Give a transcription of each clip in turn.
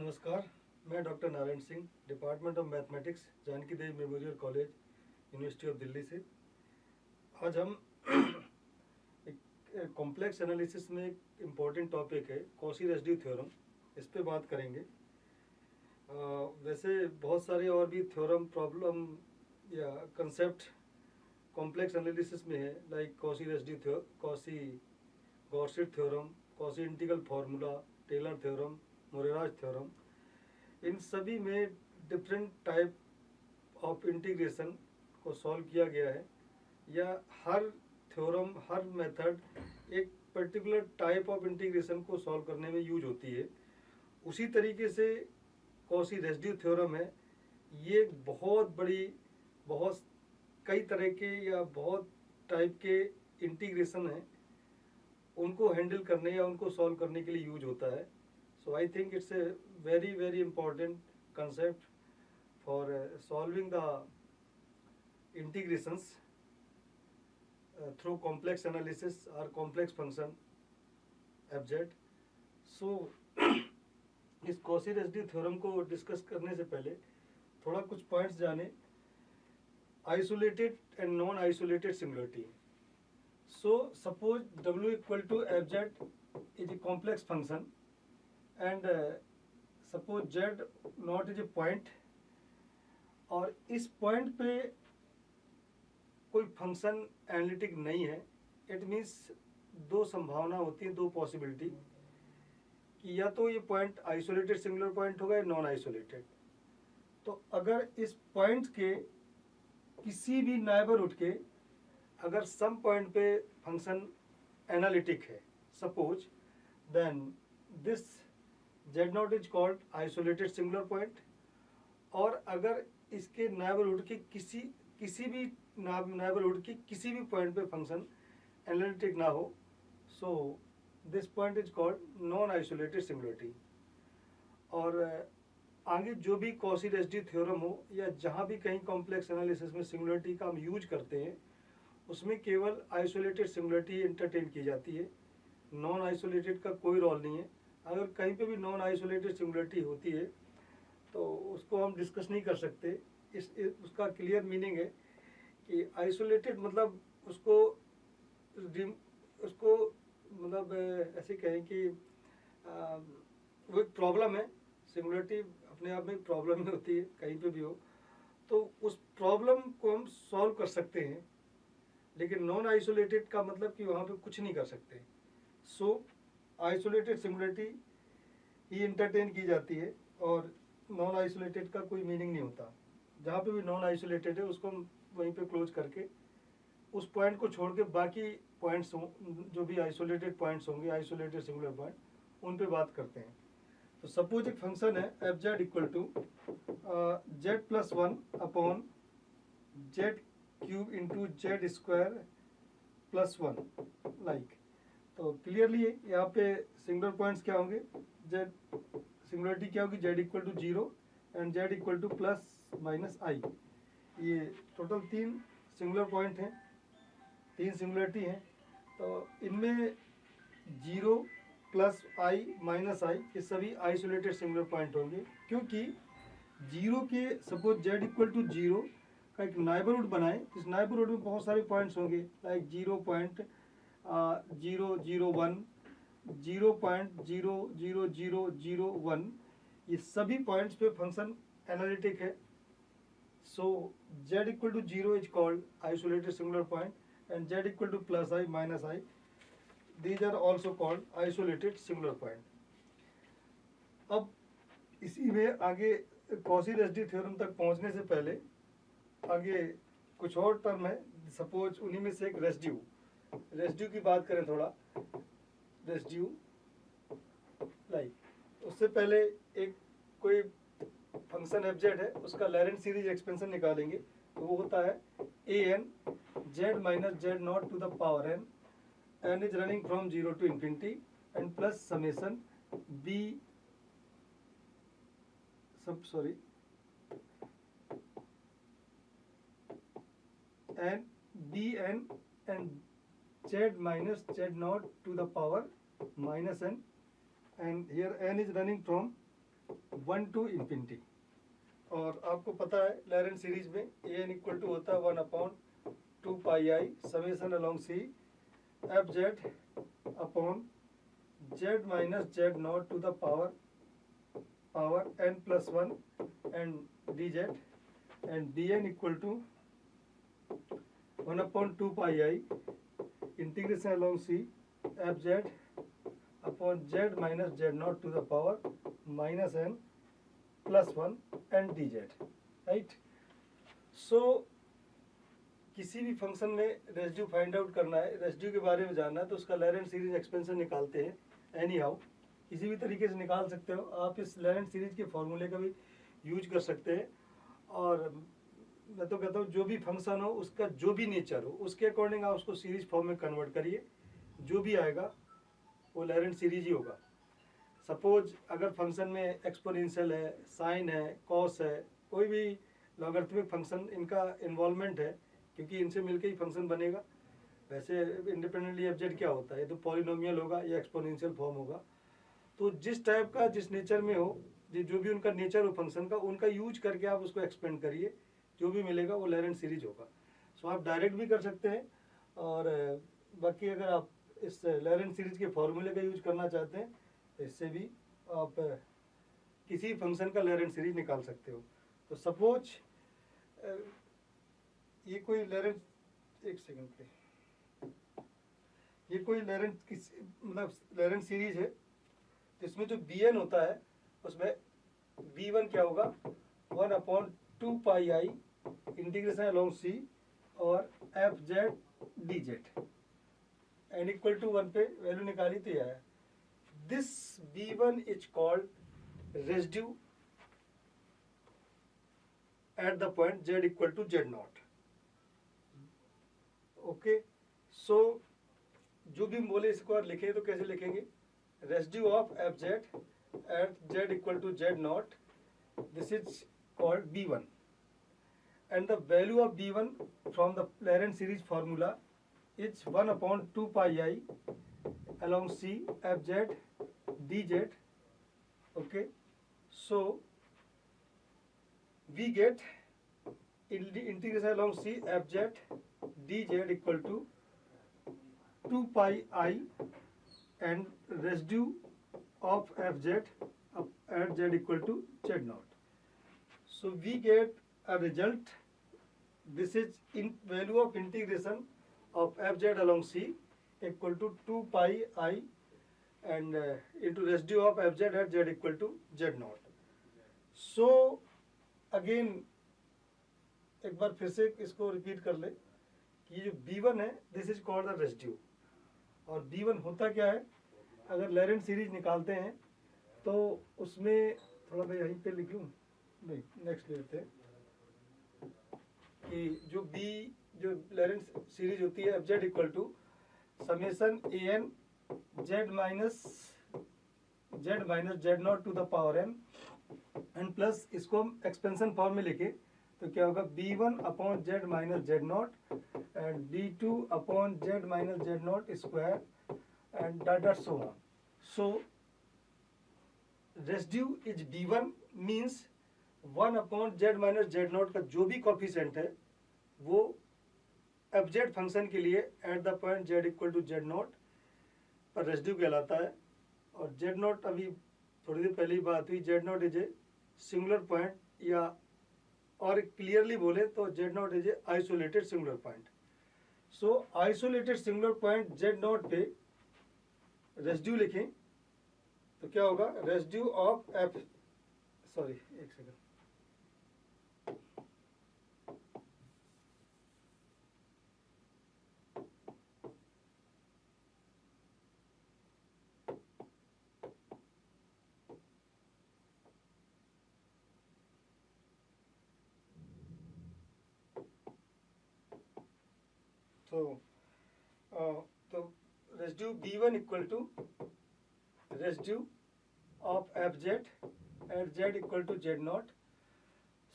नमस्कार, मैं doctor Narayan Singh, department of mathematics, Janki Devi memorial college, university of Delhi से। आज हम एक कॉम्प्लेक्स एनालिसिस में एक इम्पॉर्टेंट टॉपिक है कॉची रेसिड्यू थ्योरम, इस पे बात करेंगे। वैसे बहुत सारे और भी थ्योरम, प्रॉब्लम या कंसेप्ट कॉम्प्लेक्स एनालिसिस में है, like Cauchy residue, Cauchy Goursat theorem, Cauchy integral formula, Taylor theorem, Morera's theorem. इन सभी में डिफरेंट टाइप ऑफ इंटीग्रेशन को सॉल्व किया गया है, या हर थ्योरम, हर मेथड एक पर्टिकुलर टाइप ऑफ इंटीग्रेशन को सॉल्व करने में यूज होती है। उसी तरीके से कॉची रेसिड्यू थ्योरम है, ये बहुत बड़ी, बहुत कई तरह के या बहुत टाइप के इंटीग्रेशन हैं, उनको हैंडल करने या उनको सॉल्व करने के लिए यूज होता है। So I think it's a very important concept for solving the integrations through complex analysis or complex function FZ. So इस कॉची रेसिड्यू थ्योरम को डिस्कस करने से पहले थोड़ा कुछ पॉइंट्स जाने। Isolated and non isolated singularity. So suppose W equal to FZ is a complex function and suppose Z not is a point, और इस पॉइंट पे कोई फंक्शन एनालिटिक नहीं है। इट मीन्स दो संभावना होती है, दो पॉसिबिलिटी, कि या तो ये पॉइंट आइसोलेटेड सिंगुलर पॉइंट होगा या नॉन आइसोलेटेड। तो अगर इस पॉइंट के किसी भी नेबरहुड के अगर सम पॉइंट पे फंक्शन एनालिटिक है suppose, then this Z0 is called isolated singular point. और अगर इसके नेबरहुड के किसी भी नेबरहुड की किसी भी पॉइंट पे फंक्शन एनालिटिक ना हो, so this point is called non isolated singularity. और आगे जो भी कॉची रेसिड्यू थ्योरम हो या जहाँ भी कहीं कॉम्प्लेक्स एनालिसिस में सिंगुलरिटी का हम यूज करते हैं, उसमें केवल आइसोलेटेड सिंगुलरिटी एंटरटेन की जाती है, नॉन आइसोलेटेड का कोई रोल नहीं है। अगर कहीं पे भी नॉन आइसोलेटेड सिंगुलरिटी होती है तो उसको हम डिस्कस नहीं कर सकते। उसका क्लियर मीनिंग है कि आइसोलेटेड मतलब उसको मतलब ऐसे कहें कि वो एक प्रॉब्लम है। सिंगुलरिटी अपने आप में एक प्रॉब्लम ही होती है, कहीं पे भी हो, तो उस प्रॉब्लम को हम सॉल्व कर सकते हैं। लेकिन नॉन आइसोलेटेड का मतलब कि वहाँ पे कुछ नहीं कर सकते। सो आइसोलेटेड सिंगुलरिटी ही इंटरटेन की जाती है और नॉन आइसोलेटेड का कोई मीनिंग नहीं होता। जहाँ पे भी नॉन आइसोलेटेड है उसको हम वहीं पे क्लोज करके उस पॉइंट को छोड़ के बाकी पॉइंट्स हों, जो भी आइसोलेटेड पॉइंट्स होंगे, आइसोलेटेड सिंगुलर पॉइंट, उन पे बात करते हैं। तो सपोज एक फंक्शन है F Z equal to Z plus one upon Z cube into Z square plus one, like. तो क्लियरली यहाँ पे सिंगुलर पॉइंट्स क्या होंगे, जेड सिंगुलरिटी क्या होगी, z equal to zero and z equal to plus minus आई। ये total तीन singular point हैं, तीन सिंगुलरिटी हैं। तो इनमें जीरो प्लस आई माइनस आई ये सभी आइसोलेटेड सिंगुलर पॉइंट होंगे, क्योंकि जीरो के suppose Z equal to zero का एक नाइबरहुड बनाए। इस नाइबरहुड में बहुत सारे पॉइंट्स होंगे, लाइक 0.001, 0.00001। ये सभी पॉइंट्स पे फंक्शन एनालिटिक है। So z equal to zero is called isolated singular point and z equal to plus I minus i, these are also called isolated singular point. अब इसी में आगे कॉची रेसिड्यू थ्योरम तक पहुंचने से पहले आगे कुछ और टर्म है, सपोज उन्हीं में से एक रेसिड्यू की बात करें थोड़ा। रेसिड्यू लाइक, उससे पहले एक कोई फंक्शन एफ जेड है, उसका लैरेंट सीरीज एक्सपेंशन निकालेंगे। तो वो होता है a n z minus z not to the power n, n is running from zero to infinity and plus summation b sub sorry and bn and z minus z naught to the power minus n, and here n is running from 1 to infinity। और आपको पता है Laurent series में an equal to होता है 1/2 pi i summation along c f z upon z minus z not to the power n+1 and d z and b n equal to 1/2 pi i integration along c f z upon z minus z not to the power -n+1 and d z, right. So किसी भी function में residue find out करना है, residue के बारे में जानना है, तो उसका लॉरेंट सीरीज एक्सपेंशन निकालते हैं। एनी हाउ किसी भी तरीके से निकाल सकते हो आप, इस लॉरेंट सीरीज के फॉर्मूले का भी यूज कर सकते हैं। और मैं तो कहता हूँ जो भी फंक्शन हो उसका जो भी नेचर हो उसके अकॉर्डिंग आप उसको सीरीज फॉर्म में कन्वर्ट करिए, जो भी आएगा वो लॉरेंट सीरीज ही होगा। सपोज अगर फंक्शन में एक्सपोनेंशियल है, साइन है, कॉस है, कोई भी लॉगरिथमिक फंक्शन, इनका इन्वॉल्वमेंट है क्योंकि इनसे मिलकर ही फंक्शन बनेगा। वैसे इंडिपेंडेंटली एफजेड क्या होता है, ये तो पॉलिनोमियल होगा या एक्सपोनेंशियल फॉर्म होगा। तो जिस टाइप का जिस नेचर में हो, जो भी उनका नेचर हो फंक्शन का, उनका यूज करके आप उसको एक्सपेंड करिए, जो भी मिलेगा वो लॉरेंट सीरीज होगा। सो आप डायरेक्ट भी कर सकते हैं, और बाकी अगर आप इस लॉरेंट सीरीज के फॉर्मूले का यूज करना चाहते हैं तो इससे भी आप किसी फंक्शन का लॉरेंट सीरीज निकाल सकते हो। तो सपोज ये कोई लॉरेंट, एक सेकंड पे, ये कोई लॉरेंट मतलब लॉरेंट सीरीज है, तो इसमें जो बी एन होता है उसमें b1 क्या होगा 1/2 pi i integration along c और f z d z n equal to 1 पे वैल्यू निकाली तो यह है। This b1 is called residue at the point z equal to z नॉट। ओके, सो जो भी बोले इसको और लिखे तो कैसे लिखेंगे, residue of f z at z equal to z naught, this is called b1, and the value of b1 from the Lorentz series formula is 1/2 pi I along c f z dz. Okay, so we get integration along c f z dz equal to 2 pi I and residue of fz at z equal to z naught. So we get a result. This is in value of integration of fz along c equal to 2 pi I and into residue of fz at z equal to z naught. So again एक बार फिर से इसको repeat कर ले कि जो b1 है this is called the residue, और b1 होता क्या है, अगर लॉरेंट सीरीज निकालते हैं तो उसमें थोड़ा मैं यहीं पे लिख लूँ, नहीं नेक्स्ट लेते हैं कि जो लॉरेंट सीरीज होती है F Z equal to summation a n z minus z not to the power n plus, इसको हम एक्सपेंशन फॉर्म में लिखे तो क्या होगा b1/z minus z not and b2/z minus z not square and dot so on. So residue is b1 means 1/z minus z naught का जो भी कोफिशिएंट है वो fz फंक्शन के लिए at the point z equal to z naught पर residue कहलाता है। और z नॉट अभी थोड़ी देर पहले ही बात हुई, z naught is a singular point, या और क्लियरली बोले तो z naught is a isolated singular point. So isolated singular point z naught पे रेसिड्यू लिखें तो क्या होगा, रेसिड्यू ऑफ एफ, सॉरी एक सेकंड, तो residue b1 equal to residue of fz at z equal to z naught.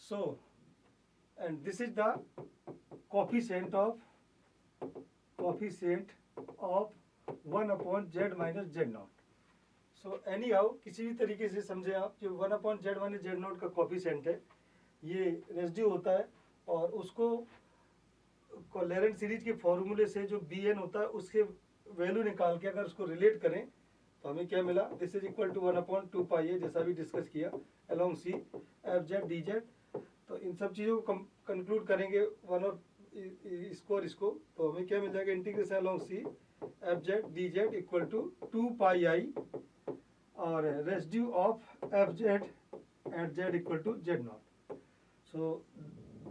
So and this is the coefficient of 1/z minus z naught. So any how किसी भी तरीके से समझे आप, जो 1/z minus z not का coefficient है ये रेसिड्यू होता है, और उसको लॉरेंट सीरीज के फॉर्मूले से जो बी एन होता है उसके वैल्यू निकाल के अगर उसको रिलेट करें तो हमें क्या मिला, this is equal to 1/2 pi है, जैसा भी डिस्कस किया, along c f z d z. तो इन सब चीज़ों को कंक्लूड करेंगे वन और इसको और इसको, तो हमें क्या मिल जाएगा, integration along c f z d z equal to 2 pi i और residue of f z at z equal to z naught. So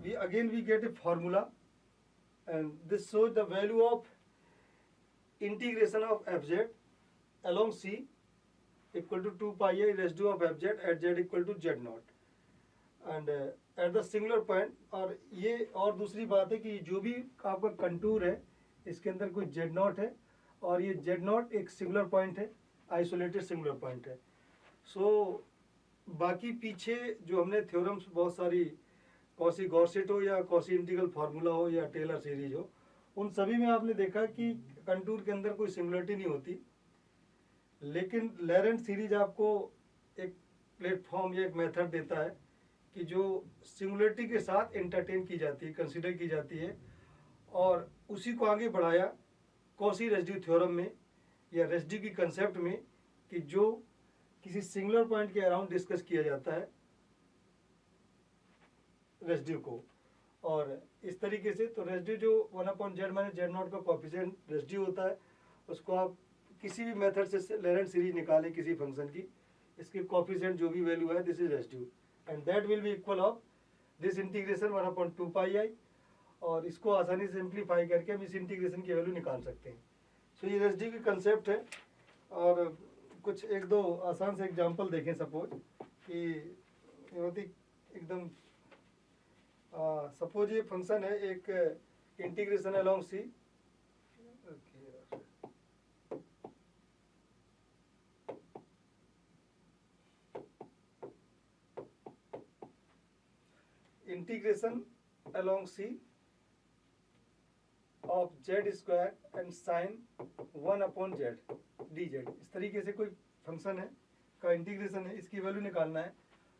we get a formula, and this shows the value of integration of fz along c equal to 2 pi a residue of fz at z equal to z naught, and at the singular point। और ये और दूसरी बात है कि जो भी आपका कंटूर है इसके अंदर कोई z नॉट है, और ये z नॉट एक सिंगुलर पॉइंट है, आइसोलेटेड सिंगुलर पॉइंट है। सो बाकी पीछे जो हमने थ्योरम्स बहुत सारी, कॉसी गॉर्सेट हो या कॉसी इंटीग्रल फार्मूला हो या टेलर सीरीज हो, उन सभी में आपने देखा कि कंटूर के अंदर कोई सिंगुलरिटी नहीं होती, लेकिन लॉरेंट सीरीज आपको एक प्लेटफॉर्म या एक मेथड देता है कि जो सिंगुलरिटी के साथ एंटरटेन की जाती है, कंसीडर की जाती है, और उसी को आगे बढ़ाया कॉसी रेसिड्यू थ्योरम में या रेसिड्यू की कंसेप्ट में, कि जो किसी सिंगुलर पॉइंट के अराउंड डिस्कस किया जाता है रेसिड्यू को। और इस तरीके से तो रेसिड्यू जो 1/z माइनस जेड नॉट का कोएफिशिएंट रेसिड्यू होता है, उसको आप किसी भी मेथड से लॉरेंट सीरीज निकालें किसी फंक्शन की, इसके कोएफिशिएंट जो भी वैल्यू है, this is residue, and that will be equal of this integration 1/2 pi i, और इसको आसानी से सिंप्लीफाई करके हम इस इंटीग्रेशन की वैल्यू निकाल सकते हैं। सो ये रेसिड्यू की कंसेप्ट है। और कुछ एक दो आसान से एग्जांपल देखें, सपोज कि एकदम सपोज ये फंक्शन है एक integration along c, integration along c of z square and sine 1/z d z. इस तरीके से कोई फंक्शन है का इंटीग्रेशन है, इसकी वैल्यू निकालना है,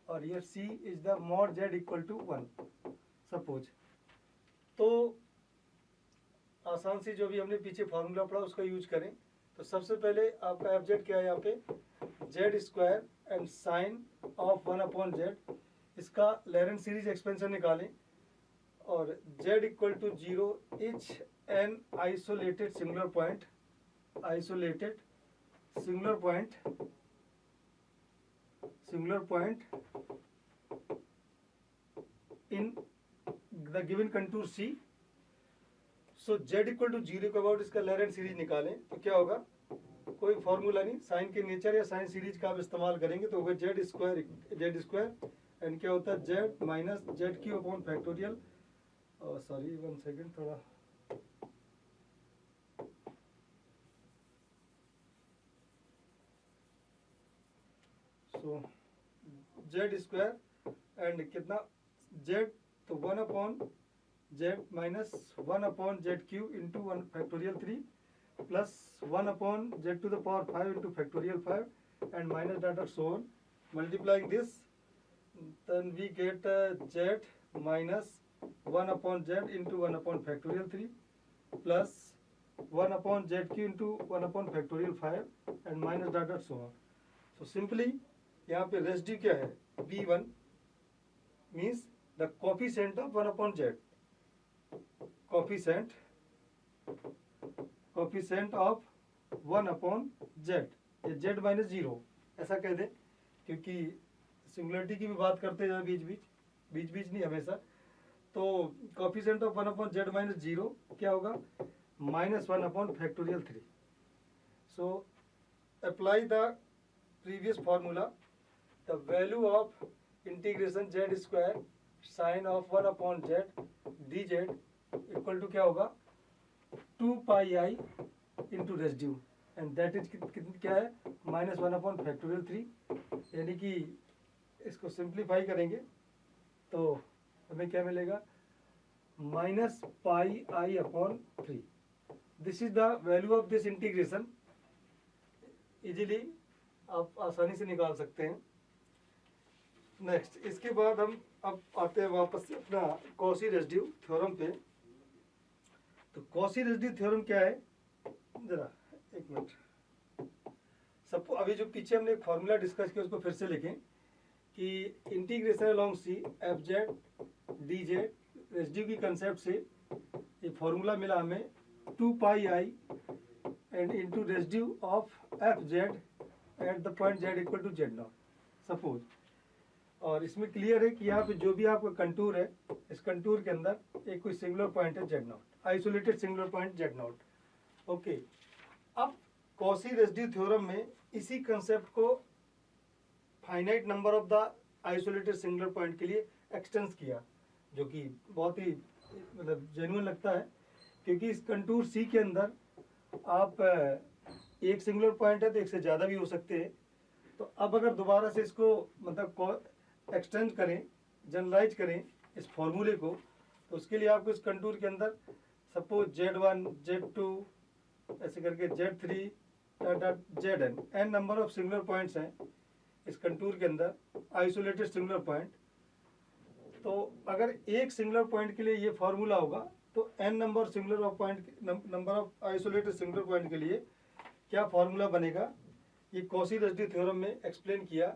और ये c is the mod z equal to 1 suppose. तो आसान से जो भी हमने पीछे फार्मूला पढ़ा उसका यूज करें। तो सबसे पहले आपका एफ जेड क्या है, यहाँ पे z square and sine of 1/z, इसका लॉरेंट सीरीज एक्सपेंशन निकालें, और z equal to 0 is an isolated singular point, isolated singular point in the given contour C। So z equal to 0 के about इसका Laurent series निकालें, तो क्या होगा, कोई फॉर्मूला नहीं, साइन के नेचर या साइन सीरीज का आप इस्तेमाल करेंगे, तो होगा जेड स्क्वायर एंड क्या होता है z minus z cube upon factorial, sorry 1 second, थोड़ा सो जेड स्क्वायर एंड कितना जेड, तो 1/z minus 1/z cube into 1 factorial 3 plus 1/z to the power 5 into factorial 5 and minus dot so on, multiplying this, then we get z minus 1/z into 1 factorial 3 plus 1/z q into 1 factorial 5 and minus dot so on. So simply यहाँ पे residue क्या है, b1 means the coefficient of 1/z, coefficient of 1/z, ये z minus 0 ऐसा कह दें, क्योंकि singularity की भी बात करते हैं बीच बीच नहीं हमेशा। तो कोएफिशिएंट ऑफ 1/z माइनस 0 क्या होगा, -1 factorial 3। So apply the previous formula, the value of integration z square sine of 1/z d z equal to क्या होगा 2 pi i into residue, and that is क्या है -1 फैक्टोरियल 3, यानी कि इसको simplify करेंगे तो हमें क्या मिलेगा -πi/3। This is the value of this integration. Easily आप आसानी से निकाल सकते हैं। नेक्स्ट, इसके बाद हम अब आते हैं वापस से अपना कॉची रेसिड्यू थ्योरम पे। तो कॉची रेसिड्यू थ्योरम क्या है, जरा एक मिनट, सबको अभी जो पीछे हमने एक फॉर्मूला डिस्कस किया उसको फिर से लिखें कि integration along c f z d z residue की कंसेप्ट से ये फॉर्मूला मिला हमें 2 pi i and into residue of f z at the point z equal to z not suppose. और इसमें क्लियर है कि यहाँ पे जो भी आपका कंटूर है, इस कंटूर के अंदर एक कोई सिंगुलर पॉइंट है Z not, isolated singular point z not. Okay, अब कॉची रेसिड्यू थ्योरम में इसी कंसेप्ट को finite number of the isolated singular point के लिए एक्सटेंस किया, जो कि बहुत ही मतलब जेन्युइन लगता है, क्योंकि इस कंटूर सी के अंदर आप एक सिंगुलर पॉइंट है तो एक से ज़्यादा भी हो सकते हैं। तो अब अगर दोबारा से इसको मतलब एक्सटेंड करें, जनरलाइज करें इस फॉर्मूले को, तो उसके लिए आपको इस कंटूर के अंदर सपोज Z1 Z2 ऐसे करके Z3 Zn n number of singular points हैं इस कंटूर के अंदर, आइसोलेटेड सिंगुलर पॉइंट। तो अगर एक सिंगुलर पॉइंट के लिए ये फॉर्मूला होगा तो n number singular of point number of isolated singular point के लिए क्या फॉर्मूला बनेगा, ये कॉची रेसिड्यू थ्योरम में एक्सप्लेन किया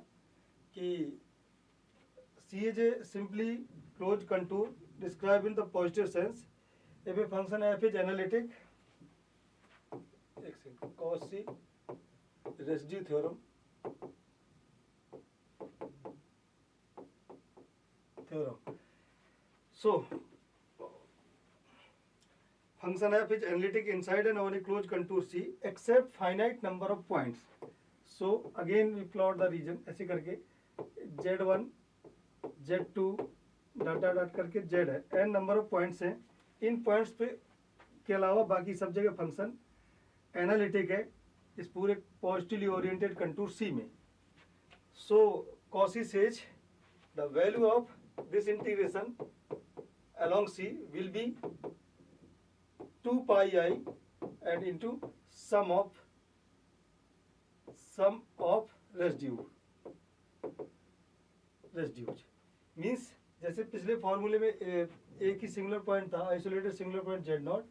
कि C is a simply closed contour described in the positive sense if a function f is analytic. एक second, Cauchy residue theorem So function f is analytic inside and on a closed contour C except finite number of points. So again we plot the region ऐसे करके Z1 Z2 dot dot करके Z है, n number of points हैं। इन points पे के अलावा बाकी सब जगह फंक्शन एनालिटिक है इस पूरे पॉजिटिवली ओरिएंटेड कंटूर C में। So Cauchy says the value of this integration along C will be 2 pi I and into sum of residues means जैसे पिछले फॉर्मूले में एक ही सिंगुलर पॉइंट था, isolated singular point z not,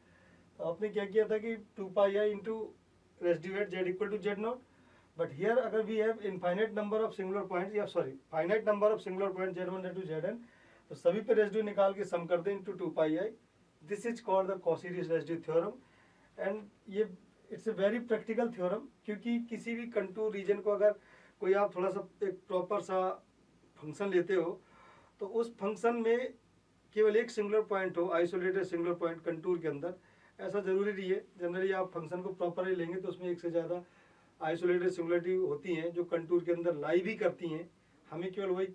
तो आपने क्या किया था कि 2 pi i into residue at z equal to z not. But here अगर we have infinite number of singular points, या sorry finite number of singular point Z1 Z2 Zn, तो सभी पे रेसिड्यू निकाल के सम कर दें into 2 pi i. This is called the Cauchy residue theorem and ये it's a very practical theorem, क्योंकि किसी भी कंटूर रीजन को अगर कोई आप थोड़ा सा एक प्रॉपर सा फंक्शन लेते हो तो उस फंक्शन में केवल एक सिंगुलर पॉइंट हो, आइसोलेटेड सिंगुलर पॉइंट कंटूर के अंदर, ऐसा जरूरी नहीं है। जनरली आप फंक्शन को प्रॉपरली लेंगे तो उसमें एक से ज़्यादा आइसोलेटेड सिंगुलरिटी होती हैं जो कंटूर के अंदर लाई भी करती हैं। हमें केवल वही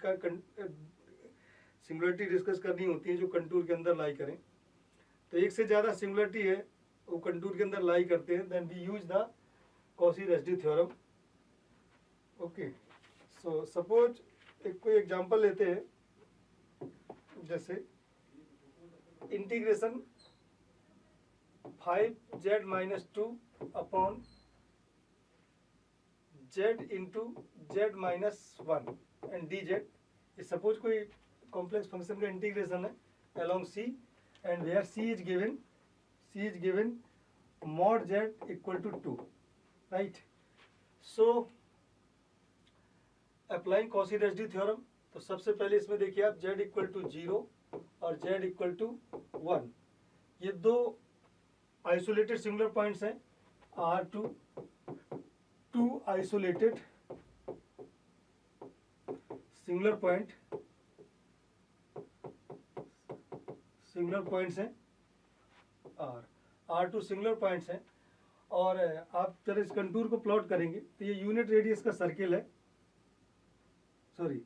सिंगुलरिटी डिस्कस करनी होती है जो कंटूर के अंदर लाई करें। तो एक से ज़्यादा सिंगुलरिटी है वो कंटूर के अंदर लाई करते हैं, then we use the Cauchy residue theorem. Okay, so suppose एक कोई एग्जांपल लेते हैं, जैसे integration 5z minus 2 upon z into z minus 1 and d z. Suppose कोई कॉम्प्लेक्स फंक्शन का इंटीग्रेशन है along C and where C is given mod z equal to 2, right? So applying Cauchy residue theorem, तो सबसे पहले इसमें देखिए आप z equal to 0 और z इक्वल टू 1, ये दो आइसोलेटेड सिंगुलर पॉइंट्स हैं। R2 to isolated singular points हैं R2 सिंगुलर पॉइंट्स हैं। और आप जरा इस कंटूर को प्लॉट करेंगे तो ये यूनिट रेडियस का सर्किल है, सॉरी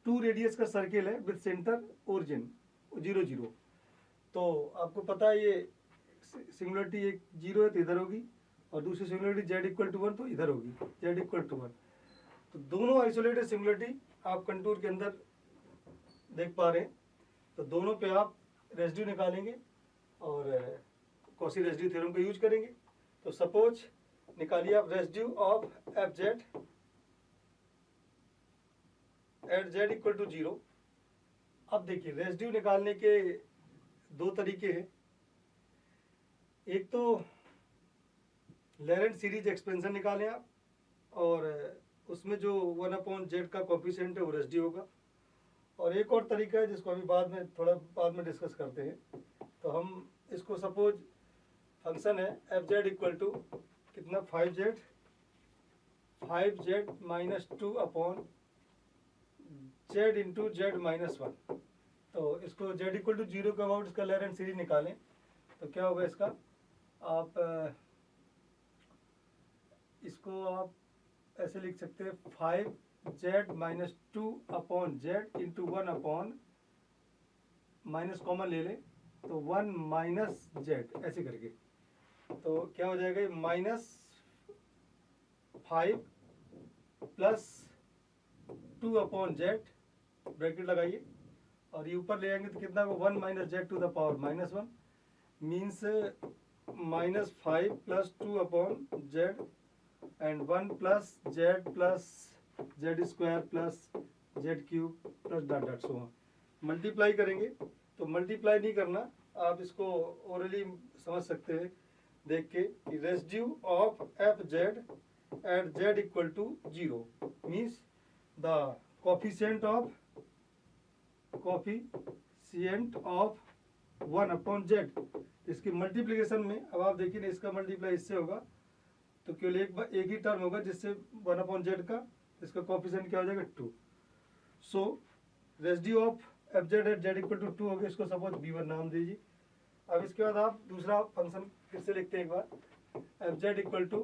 2 रेडियस का सर्किल है विद सेंटर ओरिजिन 0 0। तो आपको पता है ये सिंगुलरिटी एक 0 है तो इधर होगी, और दूसरी सिंगुलरिटी z इक्वल टू 1 तो इधर होगी, z इक्वल टू 1। तो दोनों आइसोलेटेड सिंगुलरिटी आप कंटूर के अंदर देख पा रहे हैं। तो दोनों पे आप रेसिड्यू निकालेंगे और कॉची रेसिड्यू थ्योरम का यूज करेंगे। तो सपोज निकालिए आप residue of f z at z equal to 0। अब देखिए रेसिड्यू निकालने के दो तरीके हैं। एक तो लेरेंट सीरीज एक्सपेंशन निकालें आप, और उसमें जो 1/z का कोफिशिएंट है वो रेसिड्यू होगा। और एक और तरीका है जिसको अभी थोड़ा बाद में डिस्कस करते हैं। तो हम इसको सपोज फंक्शन है एफ जेड इक्वल टू कितना 5z minus 2 upon z into z minus 1। तो इसको z इक्वल टू 0 के अबाउट इसका लेरेंट सीरीज निकालें तो क्या होगा इसका, आप इसको आप ऐसे लिख सकते हैं 5z minus 2 upon Z into 1 upon minus common ले लें तो 1 माइनस जेड ऐसे करके। तो क्या हो जाएगा minus 5 plus 2 upon Z bracket लगाइए, और ये ऊपर ले आएंगे तो कितना को 1 minus z to the power minus 1 means minus 5 plus 2 upon z and 1 plus z square plus z cube plus dot dot so on. Multiply करेंगे तो मल्टीप्लाई नहीं करना, आप इसको ओरली समझ सकते हैं देख के कि residue of f z at z equal to 0 means the coefficient of 1 upon z. इसकी मल्टीप्लिकेशन में अब आप देखिए ना, इसका मल्टीप्लाई इससे होगा तो केवल एक ही टर्म होगा जिससे 1 अपॉन जेड का इसका कोफिशिएंट क्या हो जाएगा 2। So residue of f z at z equal to 2 हो गया, इसको सपोज b1 नाम दीजिए। अब इसके बाद आप दूसरा फंक्शन फिर से लिखते हैं एक बार, एफ जेड इक्वल टू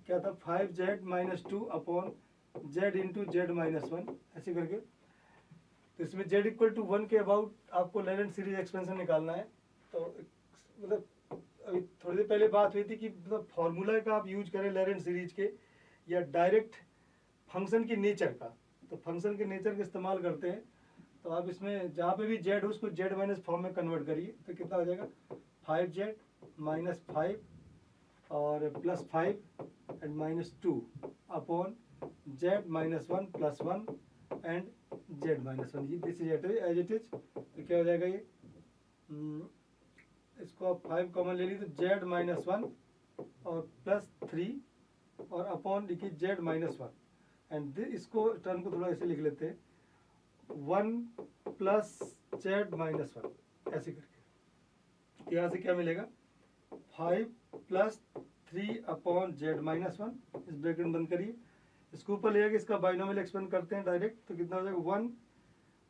क्या था 5z minus 2 upon Z into z minus 1 ऐसे करके। तो इसमें z इक्वल टू 1 के अबाउट आपको लेरेंट सीरीज एक्सपेंशन निकालना है। तो मतलब अभी थोड़ी देर पहले बात हुई थी कि मतलब फॉर्मूला का आप यूज करें लेरेंट सीरीज के या डायरेक्ट फंक्शन की नेचर का। तो फंक्शन के नेचर का इस्तेमाल करते हैं, तो आप इसमें जहाँ पे भी z हो उसको z माइनस फॉर्म में कन्वर्ट करिए तो कितना हो जाएगा 5z माइनस 5 और plus 5 and minus 2 upon z minus 1 plus 1 and z minus 1। This is as it is. तो क्या हो जाएगा ये, इसको आप 5 कॉमन ले लीजिए तो z माइनस 1 और प्लस 3 और अपॉन लिखिए z माइनस 1 एंड इसको टर्म को थोड़ा ऐसे लिख लेते हैं 1 प्लस जेड माइनस 1 ऐसे करके। यहाँ से क्या मिलेगा 5 प्लस 3 अपॉन जेड माइनस 1, इस ब्रैकेट बंद करिए। इसको ऊपर ले आके इसका बाइनोमियल एक्सपेंड करते हैं डायरेक्ट, तो कितना हो जाएगा 1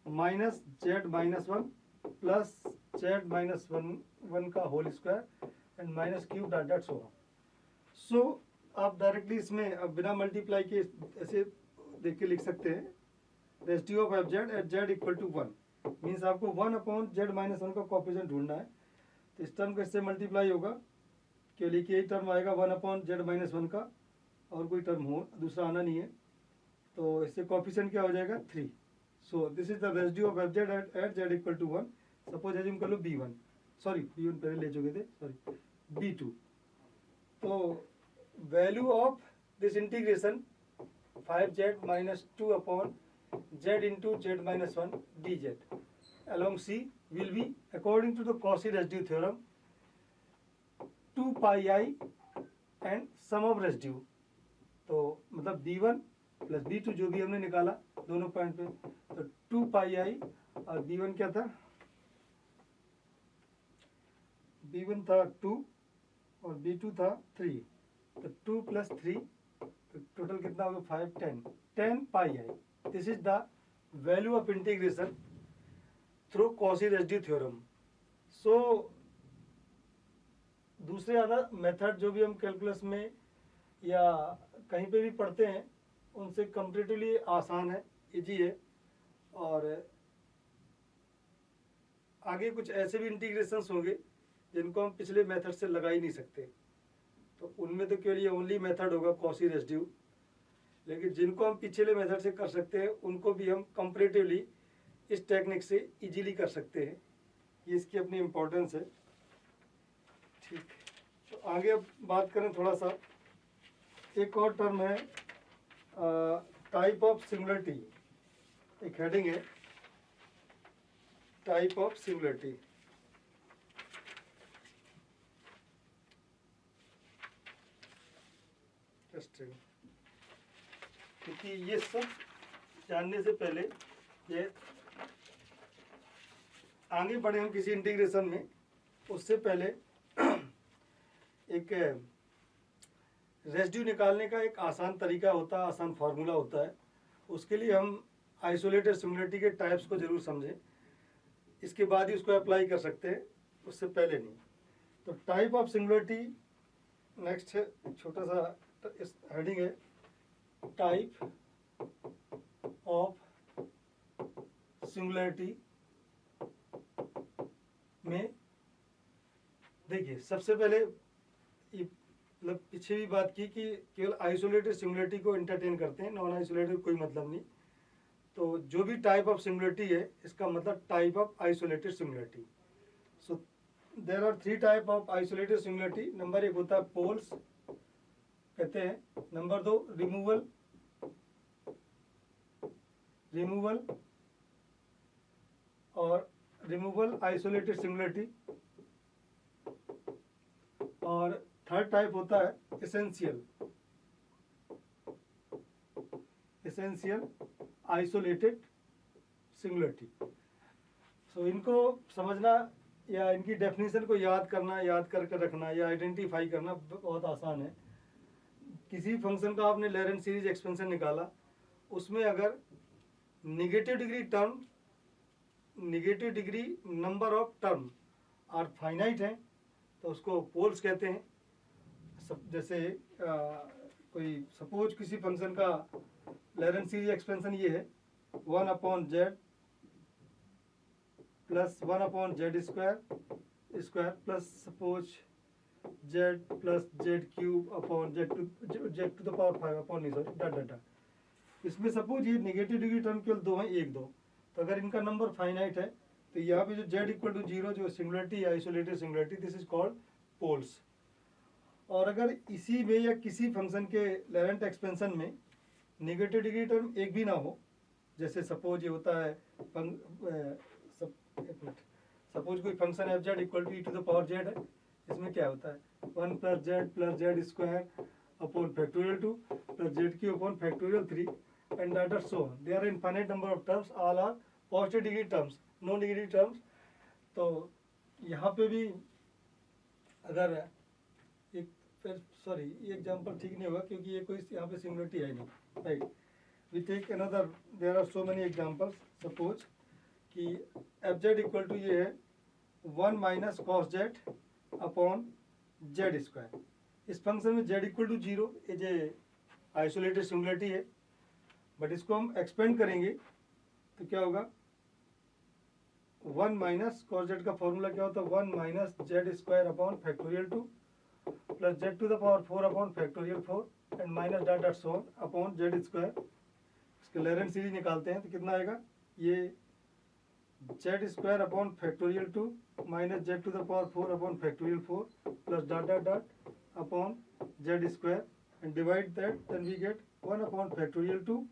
minus z minus 1 plus z minus 1 का whole square and minus cube dot dot so. So आप डायरेक्टली इसमें अब बिना मल्टीप्लाई के ऐसे देख के लिख सकते हैं residue of f z at z equal to 1 means आपको 1 अपॉन जेड माइनस 1 का कोफिशिएंट ढूंढना है। तो इस टर्म का इससे मल्टीप्लाई होगा, केवल एक ही टर्म आएगा 1 अपॉन जेड माइनस 1 का, और कोई टर्म हो दूसरा आना नहीं है। तो इससे कोफिशिएंट क्या हो जाएगा 3। So this is the residue of f z at z equal to 1। Suppose assume कर लो b1, सॉरी b1 पहले ले चुके थे, सॉरी b2। तो value of this integration 5z minus 2 upon z into z minus 1 dz along C will be according to the Cauchy residue theorem 2 pi I and sum of residue। तो मतलब b1 plus b2 जो भी हमने निकाला दोनों point पे, तो 2 pi I और b1 क्या था, b1 था 2 और b2 था 3, तो 2 प्लस 3 तो टोटल कितना होगा 5 10 pi I। This is the value of integration through Cauchy residue theorem। So दूसरे अदर मेथड जो भी हम कैलकुलस में या कहीं पे भी पढ़ते हैं उनसे कंपैरेटिवली आसान है, इजी है। और आगे कुछ ऐसे भी इंटीग्रेशंस होंगे जिनको हम पिछले मेथड से लगा ही नहीं सकते, तो उनमें तो केवल ये ओनली मेथड होगा Cauchy रेसिड्यू। लेकिन जिनको हम पिछले मेथड से कर सकते हैं उनको भी हम कंपैरेटिवली इस टेक्निक से इजीली कर सकते हैं। ये इसकी अपनी इम्पोर्टेंस है। ठीक, तो आगे अब बात करें थोड़ा सा एक और टर्म है टाइप ऑफ सिंगुलरिटी, एक हेडिंग है टाइप ऑफ सिंगुलरिटी। क्योंकि ये सब जानने से पहले, ये आगे बढ़े हम किसी इंटीग्रेशन में, उससे पहले एक रेसिड्यू निकालने का एक आसान तरीका होता है, आसान फार्मूला होता है। उसके लिए हम आइसोलेटेड सिंगुलरिटी के टाइप्स को जरूर समझें, इसके बाद ही उसको अप्लाई कर सकते हैं, उससे पहले नहीं। तो टाइप ऑफ सिंगुलरिटी नेक्स्ट है, छोटा सा इस हेडिंग है टाइप ऑफ सिंगुलरिटी में। देखिए सबसे पहले मतलब पीछे भी बात की कि केवल आइसोलेटेड सिंगुलरिटी को एंटरटेन करते हैं, नॉन आइसोलेटेड कोई मतलब नहीं। तो जो भी टाइप ऑफ सिंगुलरिटी है, इसका मतलब type of isolated singularity. So there are 3 type of isolated singularity. Number 1 होता है पोल्स कहते हैं, नंबर 2 रिमूवल और रिमूवल आइसोलेटेड सिंगुलरिटी, और थर्ड टाइप होता है एसेंशियल आइसोलेटेड सिंगुलरिटी। सो इनको समझना या इनकी डेफिनेशन को याद करना, याद करके रखना या आइडेंटिफाई करना बहुत आसान है। किसी फंक्शन का आपने लॉरेंट सीरीज एक्सपेंशन निकाला, उसमें अगर negative degree number of term are finite है तो उसको पोल्स कहते हैं। जैसे कोई सपोज किसी फंक्शन का लॉरेंट सीरीज एक्सपेंशन ये है 1/z plus 1/z square plus suppose z plus z³ z to the power 5 इसमें सपोज ये नेगेटिव डिग्री टर्म केवल 2 है, 1 2। तो अगर इनका नंबर फाइनाइट है तो यहाँ पे जो z=0 जो सिंगुलरिटी है, isolated singularity, this is called poles. और अगर इसी में या किसी फंक्शन के लॉरेंट एक्सपेंशन में नेगेटिव डिग्री टर्म एक भी ना हो, जैसे सपोज ये होता है सपोज कोई function f z = e to the power z है, इसमें क्या होता है 1 + z + z² upon factorial 2 + z³ upon factorial 3 and that so on. There are infinite number of terms, all are positive degree terms, no negative terms. तो यहाँ पे भी अगर एक फिर सॉरी ये एग्जांपल ठीक नहीं होगा क्योंकि ये कोई यहाँ पे सिंगुलरिटी है नहीं, right. We take another, there are so many examples. Suppose कि एफ जेड इक्वल टू ये है 1 - cos z अपॉन z²। इस फंक्शन में z = 0 ये आइसोलेटेड सिंगुलरिटी है, बट इसको हम एक्सपेंड करेंगे तो क्या होगा 1 - cos z का फॉर्मूला क्या होता है 1 - z² upon factorial 2 plus z to the power 4 upon factorial 4 and minus dot so upon z²। इसके लॉरेंट सीरीज निकालते हैं तो कितना आएगा, ये z² upon factorial 2 minus z to the power 4 upon factorial 4 plus dot upon z² and divide that, then we get 1 upon factorial 2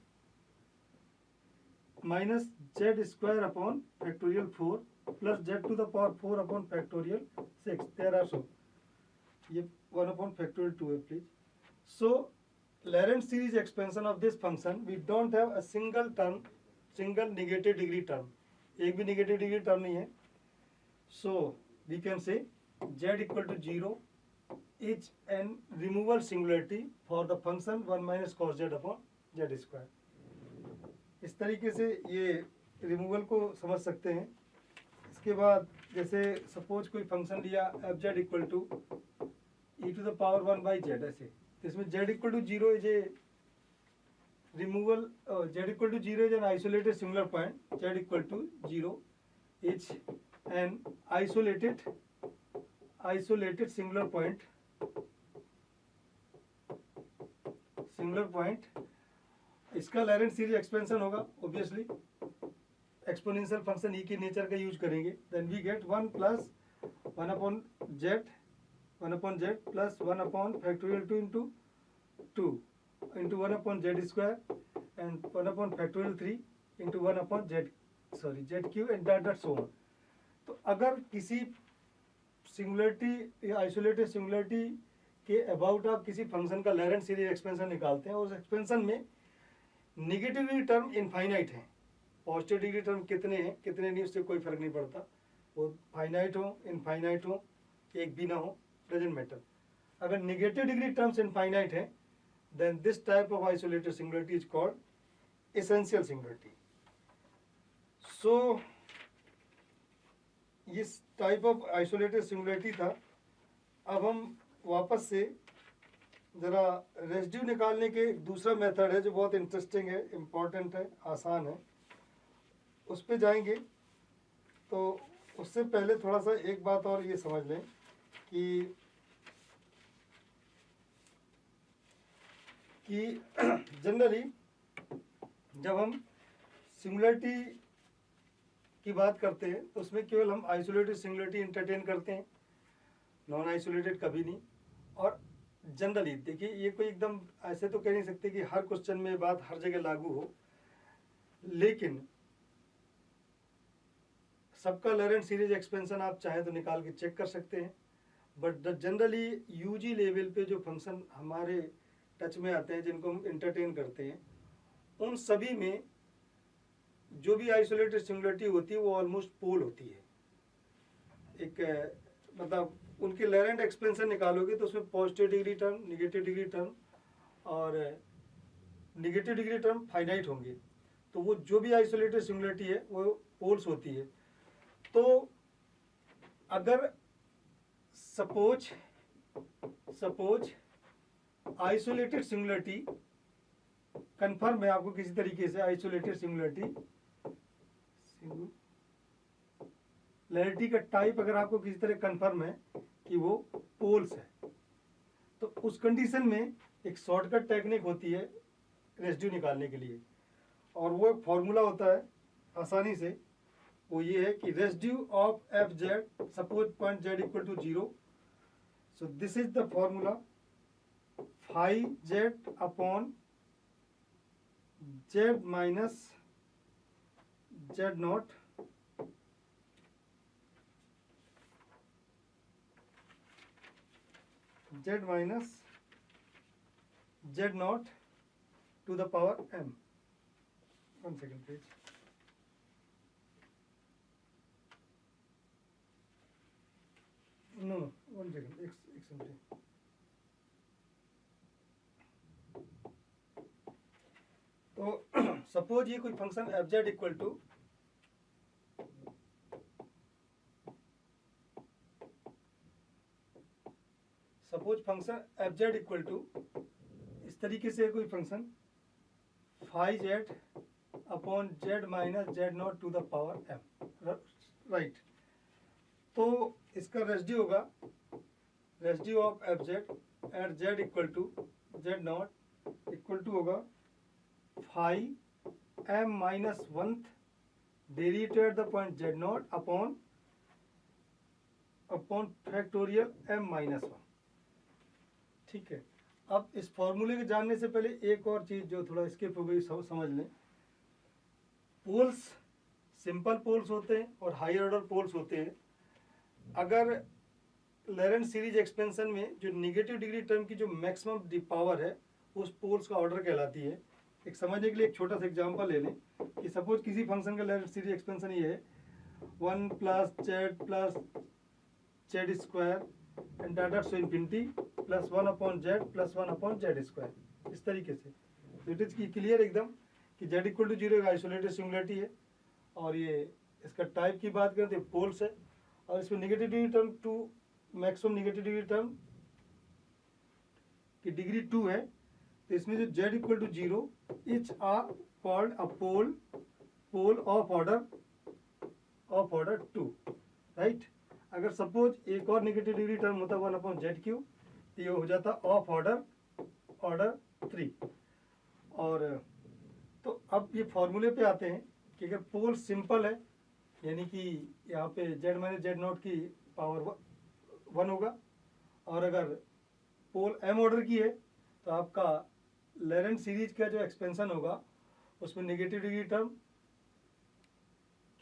minus z² upon factorial 4 plus z to the power 4 upon factorial 6। There are so ये 1 upon factorial 2 है please. So Laurent series expansion of this function, we don't have a single negative degree term, एक भी negative degree term नहीं है। So we can say z = 0 is an removal singularity for the function 1 - cos z upon z²। इस तरीके से ये removal को समझ सकते हैं। इसके बाद जैसे सपोज कोई फंक्शन लिया f z = e to the power 1/z, ऐसे इसमें z = 0 is a removal, z = 0 is an isolated singular point, z = 0 is an isolated singular point. इसका लॉरेंट सीरीज एक्सपेंशन होगा ऑब्वियसली, एक्सपोनेंशियल फंक्शन ई की nature का use करेंगे। Then we get 1 + 1/z plus 1 upon factorial 2 into 2 into 1 upon z square and 1 upon factorial 3 into 1 upon z cube and that so on. तो अगर किसी singularity या isolated singularity के about आप किसी फंक्शन का लेरेंट सीरीज एक्सपेंशन निकालते हैं, उस एक्सपेंशन में निगेटिव डिग्री टर्म इनफाइनाइट है, पॉजिटिव डिग्री टर्म कितने हैं कितने नहीं उससे कोई फर्क नहीं पड़ता, वो फाइनाइट हो इनफाइनाइट हो एक भी ना हो, डजंट मैटर. अगर निगेटिव डिग्री टर्म्स इनफाइनाइट है then this type of isolated singularity is called essential singularity. So इस टाइप ऑफ आइसोलेटेड सिंगुलरिटी था. अब हम वापस से ज़रा रेसिड्यू निकालने के एक दूसरा मेथड है जो बहुत इंटरेस्टिंग है, इम्पॉर्टेंट है, आसान है, उस पर जाएंगे. तो उससे पहले थोड़ा सा एक बात और ये समझ लें कि जनरली जब हम सिंगुलरिटी की बात करते हैं तो उसमें केवल हम आइसोलेटेड सिंगुलरिटी इंटरटेन करते हैं, नॉन आइसोलेटेड कभी नहीं. और जनरली देखिए ये कोई एकदम ऐसे तो कह नहीं सकते कि हर क्वेश्चन में बात हर जगह लागू हो, लेकिन सबका लेरेंट सीरीज एक्सपेंशन आप चाहे तो निकाल के चेक कर सकते हैं. बट जनरली यूजी लेवल पे जो फंक्शन हमारे टच में आते हैं जिनको हम इंटरटेन करते हैं, उन सभी में जो भी आइसोलेटेड सिंगुलरिटी होती है वो ऑलमोस्ट पोल होती है. एक मतलब उनके लेरेंट एक्सपेंशन निकालोगे तो उसमें positive degree term, negative degree term और निगेटिव डिग्री टर्म फाइनाइट होंगे. तो वो जो भी आइसोलेटेड सिंगुलरिटी है वो पोल्स होती है. तो अगर सपोज आइसोलेटेड सिंगुलरिटी कंफर्म है आपको किसी तरीके से, आइसोलेटेड सिंगुलरिटी का टाइप अगर आपको किसी तरह कंफर्म है कि वो पोल्स है, तो उस कंडीशन में एक शॉर्टकट टेक्निक होती है रेसिड्यू निकालने के लिए, और वो एक फॉर्मूला होता है आसानी से. वो ये है कि residue of f z, suppose point z equal to 0, so this is the formula, phi z upon z minus z naught to the power m. One second please. No, one second, एक second. तो suppose ये कोई function f Z equal to इस तरीके से कोई function phi z upon z minus z not to the power m, right. तो इसका रेसिड्यू होगा, residue of f z at z equal to z not equal to होगा phi m minus 1 derivative at the point z not upon factorial m minus 1. ठीक है. अब इस फॉर्मूले के जानने से पहले एक और चीज जो थोड़ा स्किप हो गई समझ लें. पोल्स सिंपल पोल्स होते हैं और हायर ऑर्डर पोल्स होते हैं. अगर लेरेंट सीरीज एक्सपेंशन में जो निगेटिव डिग्री टर्म की जो मैक्सिमम पावर है उस पोल्स का ऑर्डर कहलाती है. एक समझने के लिए एक छोटा सा एग्जांपल ले लें कि सपोज किसी फंक्शन का लेरेंट सीरीज एक्सपेंशन ये है 1 plus z square and data so infinity plus 1 upon Z plus 1 upon Z square, इस तरीके से. इट इज की क्लियर एकदम कि जेड इक्वल टू 0 एक आइसोलेटेड सिंगुलरिटी है, और ये इसका टाइप की बात करें तो पोल्स है, और इसमें negative degree term to maximum negative degree term की डिग्री 2 है. तो इसमें जो z equal to 0 which are called a pole of order 2, right. अगर सपोज एक और नेगेटिव डिग्री टर्म होता 1 अपॉन जेड क्यू, तो ये हो जाता ऑफ ऑर्डर 3. और तो अब ये फॉर्मूले पे आते हैं कि अगर पोल सिंपल है यानी कि यहाँ पे जेड माइनस जेड नॉट की पावर 1 होगा, और अगर पोल एम ऑर्डर की है तो आपका लेरेंट सीरीज का जो एक्सपेंशन होगा उसमें नेगेटिव डिग्री टर्म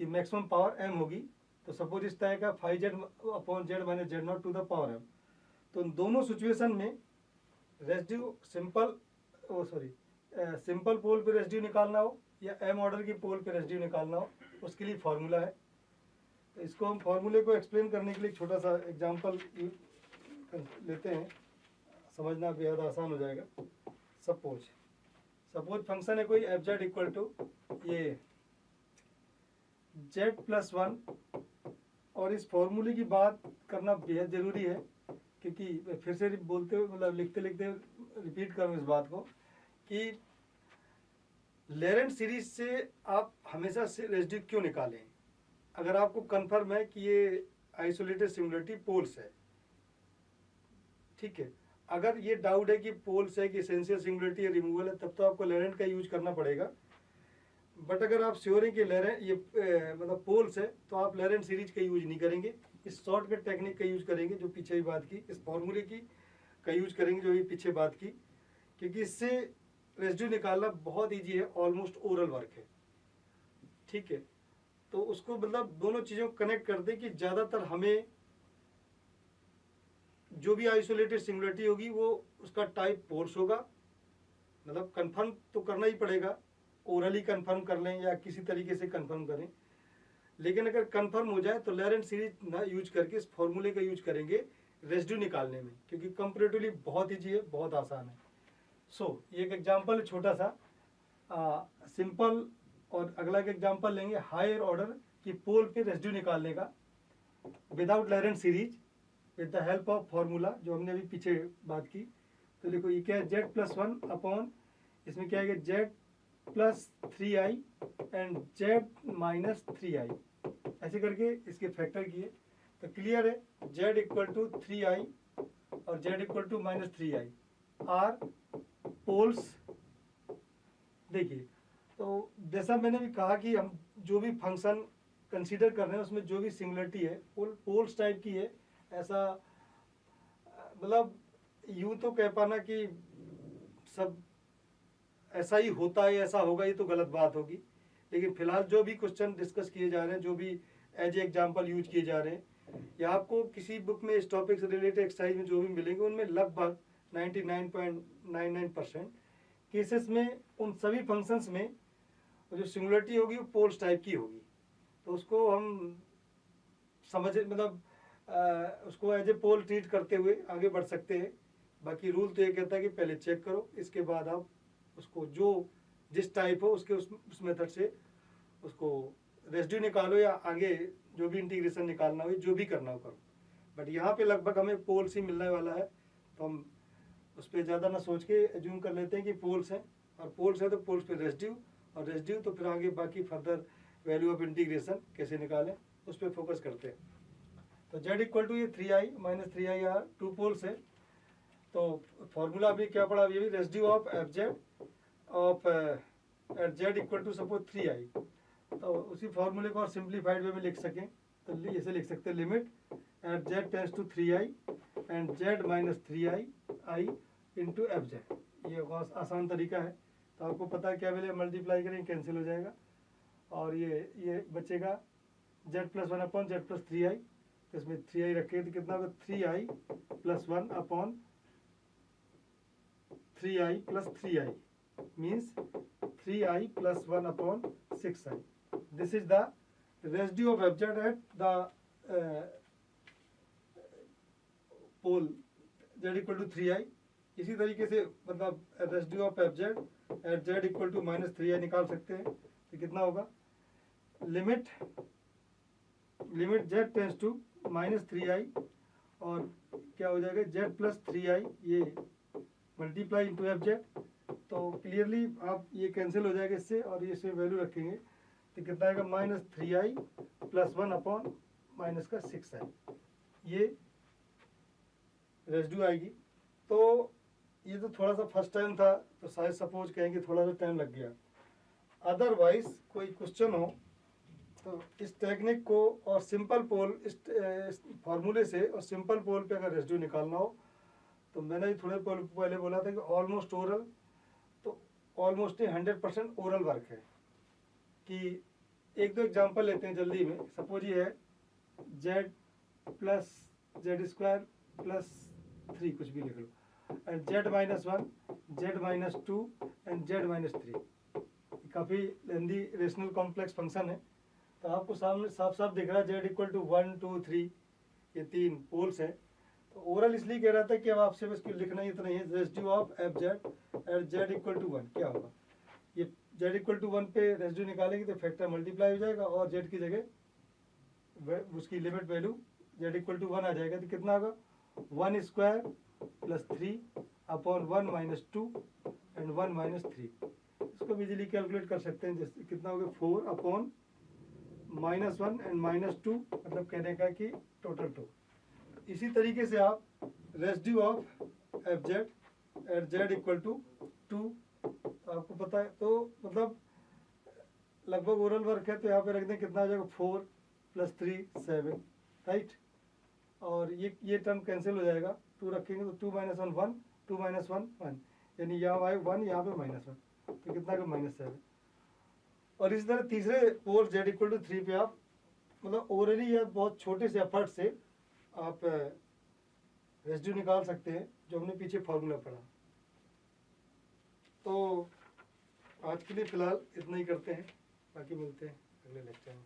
की मैक्सिमम पावर m होगी। तो सपोज इस तरह का 5z/z minus z0 to the power m। तो इन दोनों सिचुएशन में रेसिड्यू सिंपल पोल पे रेसिड्यू निकालना हो या m ऑर्डर की पोल पे रेसिड्यू निकालना हो, उसके लिए फार्मूला है। तो इसको हम फार्मूले को एक्सप्लेन करने के लिए छोटा सा एग्जांपल लेते हैं, समझना बेहद आसान हो जाएगा। सपोज फंक्शन है कोई fz इक्वल टू ये z+1, और इस फॉर्मूले की बात करना बेहद ज़रूरी है, क्योंकि फिर से बोलते हुए मतलब लिखते लिखते रिपीट करूँ इस बात को कि लेरेंट सीरीज से आप हमेशा से रेसिड्यू क्यों निकालें, अगर आपको कंफर्म है कि ये आइसोलेटेड सिंगुलरिटी पोल्स है, ठीक है। अगर ये डाउट है कि पोल्स है कि एसेंशियल सिंगुलरिटी रिमूवल है, तब तो आपको लेरेंट का यूज करना पड़ेगा। बट अगर आप श्योर हैं कि लेरेंट ये मतलब पोल्स है, तो आप लेरेंट सीरीज का यूज नहीं करेंगे, इस शॉर्टकट टेक्निक का यूज करेंगे जो पीछे ही बात की, इस फॉर्मूले की का यूज करेंगे जो भी पीछे बात की, क्योंकि इससे रेसिड्यू निकालना बहुत ईजी है, ऑलमोस्ट ओरल वर्क है, ठीक है। तो उसको मतलब दोनों चीज़ों को कनेक्ट कर दें कि ज़्यादातर हमें जो भी आइसोलेटेड सिंगुलरिटी होगी वो उसका टाइप पोल्स होगा, मतलब कंफर्म तो करना ही पड़ेगा, ओरली कंफर्म कर लें या किसी तरीके से कंफर्म करें। लेकिन अगर कंफर्म हो जाए तो लेरेंट सीरीज ना यूज करके इस फॉर्मूले का यूज करेंगे रेसिड्यू निकालने में, क्योंकि कंपैरेटिवली बहुत ईजी है, बहुत आसान है। ये एक एग्जांपल है छोटा सा सिंपल, और अगला एक एग्जांपल लेंगे हायर ऑर्डर की पोल पे रेसिड्यू निकालने का without Laurent series with the help of formula जो हमने अभी पीछे बात की। तो देखो ये क्या है, z+1 अपॉन इसमें क्या है z+3i एंड z-3i, ऐसे करके इसके फैक्टर किए तो क्लियर है z इक्वल टू 3i और z equal to -3i are poles. देखिए, तो जैसा मैंने भी कहा कि हम जो भी फंक्शन कंसीडर कर रहे हैं उसमें जो भी सिंगुलरिटी है पोल्स टाइप की है, ऐसा मतलब यूँ तो कह पाना कि सब ऐसा ही होता है, ऐसा होगा, ये तो गलत बात होगी। लेकिन फिलहाल जो भी क्वेश्चन डिस्कस किए जा रहे हैं, जो भी एज ए एग्जांपल यूज किए जा रहे हैं, या आपको किसी बुक में इस टॉपिक से रिलेटेड एक्सरसाइज में जो भी मिलेंगे उनमें लगभग 99.99% केसेस में उन सभी फंक्शंस में जो सिंगुलरिटी होगी वो पोल्स टाइप की होगी। तो उसको हम समझ मतलब उसको एज ए पोल ट्रीट करते हुए आगे बढ़ सकते हैं। बाकी रूल तो ये कहता है कि पहले चेक करो, इसके बाद आप उसको जो जिस टाइप हो उसके उस मेथड से उसको रेसिड्यू निकालो या आगे जो भी इंटीग्रेशन निकालना हो, जो भी करना हो करो। बट यहाँ पे लगभग हमें पोल्स ही मिलने वाला है, तो हम उस पर ज़्यादा ना सोच के एज्यूम कर लेते हैं कि पोल्स हैं, और पोल्स है तो पोल्स पे रेसिड्यू, और रेसिड्यू तो फिर आगे बाकी फर्दर वैल्यू ऑफ इंटीग्रेशन कैसे निकालें उस पर फोकस करते हैं। तो z इक्वल टू ये 3i - 3i are two poles है। तो फॉर्मूला अभी क्या पढ़ा, ये भी residue of fz of at z equal to suppose 3i। तो उसी फॉर्मूले को और सिंप्लीफाइड वे में लिख सकें तो ऐसे लिख सकते हैं limit at z tends to 3i and z - 3i i into fz। ये बहुत आसान तरीका है। तो आपको पता है क्या वैल्यू मल्टीप्लाई करें कैंसिल हो जाएगा, और ये बचेगा z+1 अपॉन z+3i। तो इसमें 3i रखें तो कितना होगा 3i+1 upon 3i+3i means 3i+1 upon 6i। This is the residue of fz at the pole z equal to 3i। इसी तरीके से मतलब residue of fz at z equal to -3i निकाल सकते हैं। तो कितना होगा limit z tends to -3i, और क्या हो जाएगा z+3i ये मल्टीप्लाई इंटू fz। तो क्लियरली आप ये कैंसिल हो जाएगा इससे, और ये इसमें वैल्यू रखेंगे तो कितना आएगा -3i+1 अपॉन -6i, ये रेसिड्यू आएगी। तो ये तो थोड़ा सा फर्स्ट टाइम था तो शायद सपोज कहेंगे थोड़ा सा टाइम लग गया। अदरवाइज कोई क्वेश्चन हो तो इस टेक्निक को और सिंपल पोल इस फार्मूले से और सिंपल पोल पे अगर रेसिड्यू निकालना हो तो मैंने भी थोड़े पहले बोला था कि ऑलमोस्ट ओरल, तो ऑलमोस्ट 100% ओरल वर्क है। कि एक दो एग्जांपल लेते हैं जल्दी में। सपोज ये है z plus z square plus 3, कुछ भी लिख लो, and z-1, z-2 and z-3। काफ़ी लेंदी रेशनल कॉम्प्लेक्स फंक्शन है। तो आपको सामने साफ साफ दिख रहा है z इक्वल टू 1 2 3, ये 3 पोल्स हैं। तो ओरल इसलिए कह रहा था कि अब आपसे बस लिखना ही इतना ही है, residue of f z at z equal to 1 क्या होगा। ये z इक्वल टू 1 पे रेसिड्यू निकालेंगे तो फैक्टर मल्टीप्लाई हो जाएगा और z की जगह उसकी limit value z equal to 1 आ जाएगा। तो कितना होगा 1 square plus 3 upon 1 minus 2 and 1 minus 3। इसको भी इजीली कैलकुलेट कर सकते हैं, जैसे कितना होगा 4 अपॉन -1 एंड -2, मतलब कहने का कि टोटल 2। इसी तरीके से आप residue of f z at z equal to 2 आपको पता है, तो मतलब लगभग ओरल वर्क है। तो यहाँ पे रख दें, कितना आ जाएगा 4 + 3 7, राइट। और ये टर्म कैंसिल हो जाएगा, 2 रखेंगे तो 2 - 1 1, 2 - 1 1, यानी यहाँ आए 1, यहाँ पे -1, तो कितना का -7। और इसी तरह तीसरे पोल z इक्वल टू 3 पे आप मतलब ओरली या बहुत छोटे से एफर्ट से आप रेसिड्यू निकाल सकते हैं, जो हमने पीछे फॉर्मूला पढ़ा। तो आज के लिए फ़िलहाल इतना ही करते हैं, बाकी मिलते हैं अगले लेक्चर में।